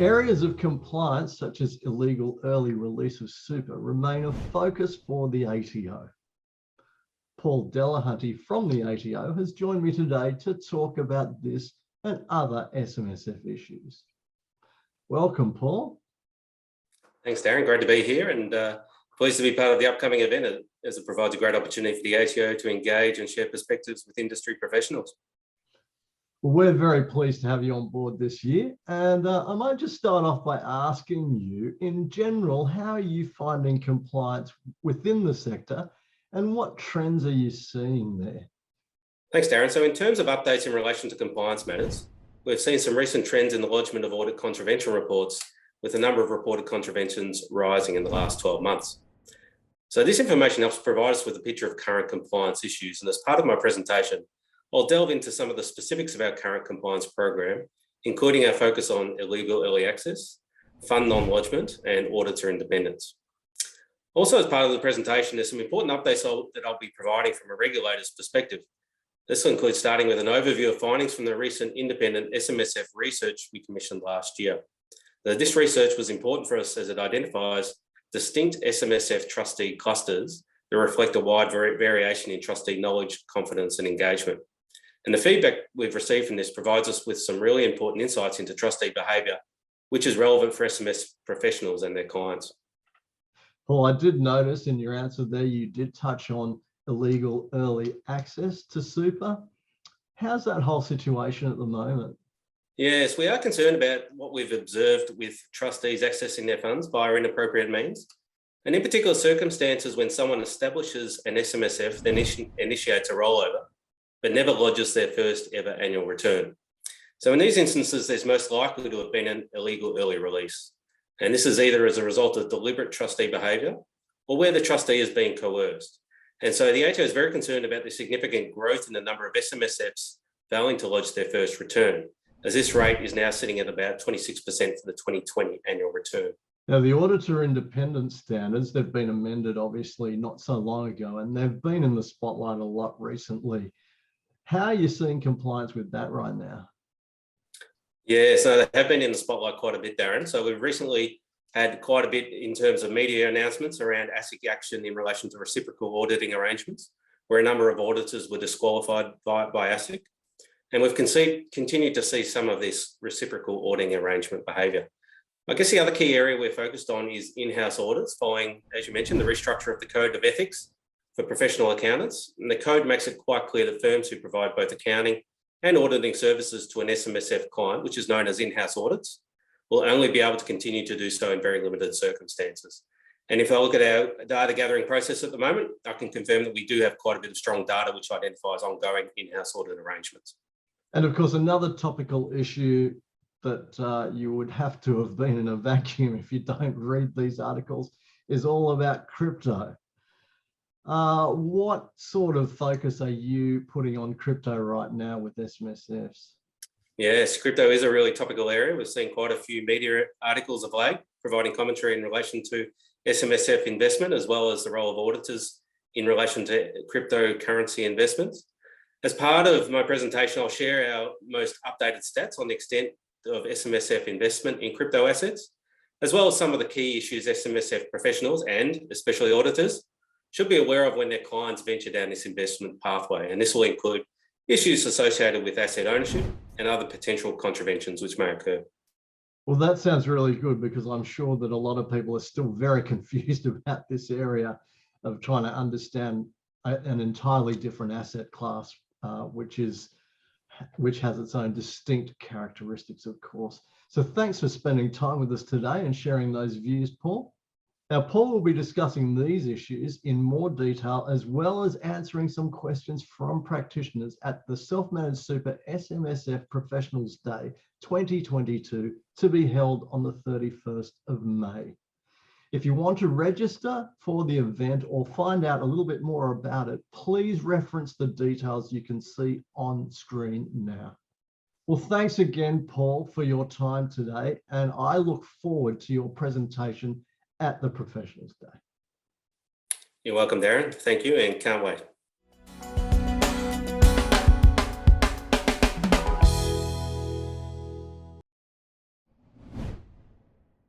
Areas of compliance, such as illegal early release of super, remain a focus for the ATO. Paul Delahunty from the ATO has joined me today to talk about this and other SMSF issues. Welcome, Paul. Thanks, Darren. Great to be here and pleased to be part of the upcoming event as it provides a great opportunity for the ATO to engage and share perspectives with industry professionals. Well, we're very pleased to have you on board this year. And I might just start off by asking you, in general, how are you finding compliance within the sector and what trends are you seeing there? Thanks, Darren. So in terms of updates in relation to compliance matters, we've seen some recent trends in the lodgement of audit contravention reports, with the number of reported contraventions rising in the last 12 months. So this information helps provide us with a picture of current compliance issues. And as part of my presentation, I'll delve into some of the specifics of our current compliance program, including our focus on illegal early access, fund non-lodgement, and auditor independence. Also, as part of the presentation, there's some important updates that I'll be providing from a regulator's perspective. This will include starting with an overview of findings from the recent independent SMSF research we commissioned last year. This research was important for us as it identifies distinct SMSF trustee clusters that reflect a wide variation in trustee knowledge, confidence, and engagement. And the feedback we've received from this provides us with some really important insights into trustee behaviour, which is relevant for SMS professionals and their clients. Paul, I did notice in your answer there, you did touch on illegal early access to super. How's that whole situation at the moment? Yes, we are concerned about what we've observed with trustees accessing their funds via inappropriate means. And in particular circumstances when someone establishes an SMSF, then initiates a rollover, but never lodges their first ever annual return. So in these instances, there's most likely to have been an illegal early release. And this is either as a result of deliberate trustee behaviour or where the trustee is being coerced. And so the ATO is very concerned about the significant growth in the number of SMSFs failing to lodge their first return, as this rate is now sitting at about 26% for the 2020 annual return. Now, the auditor independence standards, they've been amended obviously not so long ago, and they've been in the spotlight a lot recently. How are you seeing compliance with that right now? Yeah, so they have been in the spotlight quite a bit, Darren. So we've recently had quite a bit in terms of media announcements around ASIC action in relation to reciprocal auditing arrangements, where a number of auditors were disqualified by ASIC. And we've continued to see some of this reciprocal auditing arrangement behaviour. I guess the other key area we're focused on is in-house audits following, as you mentioned, the restructure of the Code of Ethics for professional accountants. And the code makes it quite clear that firms who provide both accounting and auditing services to an SMSF client, which is known as in-house audits, will only be able to continue to do so in very limited circumstances. And if I look at our data gathering process at the moment, I can confirm that we do have quite a bit of strong data which identifies ongoing in-house audit arrangements. And of course, another topical issue that you would have to have been in a vacuum if you don't read these articles is all about crypto. What sort of focus are you putting on crypto right now with SMSFs? Yes, crypto is a really topical area. We've seen quite a few media articles of late providing commentary in relation to SMSF investment, as well as the role of auditors in relation to cryptocurrency investments. As part of my presentation, I'll share our most updated stats on the extent of SMSF investment in crypto assets, as well as some of the key issues SMSF professionals and especially auditors should be aware of when their clients venture down this investment pathway. And this will include issues associated with asset ownership and other potential contraventions which may occur. Well, that sounds really good, because I'm sure that a lot of people are still very confused about this area of trying to understand an entirely different asset class, which has its own distinct characteristics, of course. So thanks for spending time with us today and sharing those views, Paul. Now, Paul will be discussing these issues in more detail, as well as answering some questions from practitioners at the Self-Managed Super SMSF Professionals Day 2022, to be held on the 31st of May. If you want to register for the event or find out a little bit more about it, please reference the details you can see on screen now. Well, thanks again, Paul, for your time today, and I look forward to your presentation at the Professionals Day. You're welcome, Darren. Thank you, and can't wait.